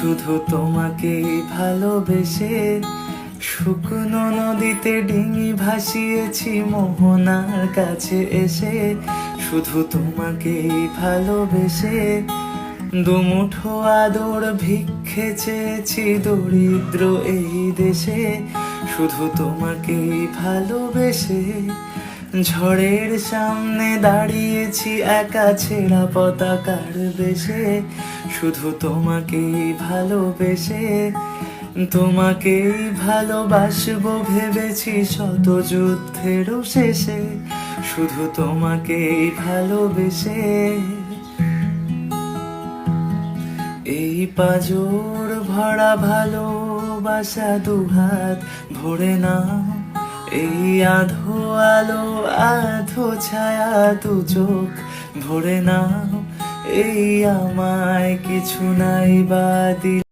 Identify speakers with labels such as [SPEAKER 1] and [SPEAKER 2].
[SPEAKER 1] শুধু তোমাকেই ভালোবেসে শুকনো নদীতে ডিঙি ভাসিয়েছি মোহনার কাছে এসে। শুধু তোমাকেই ভালোবেসে দুমুঠো আদর ভিক্ষে চেয়েছি দরিদ্র এই দেশে। শুধু তোমাকেই ভালোবেসে ঝড়ের সামনে দাঁড়িয়েছি একা ছেঁড়া পতাকার বেশে। শুধু তোমাকেই ভালোবেসে তোমাকেই ভালোবাসবো ভেবেছি শত যুদ্ধেরও শেষে। শুধু তোমাকেই ভালোবেসে এই পাঁজর ভরা ভালোবাসা দুহাত ভরে নাও। এই আধো আলো আধো ছায়া দু চোখ ভরে নাও। এই আমায় কিছু নাই বা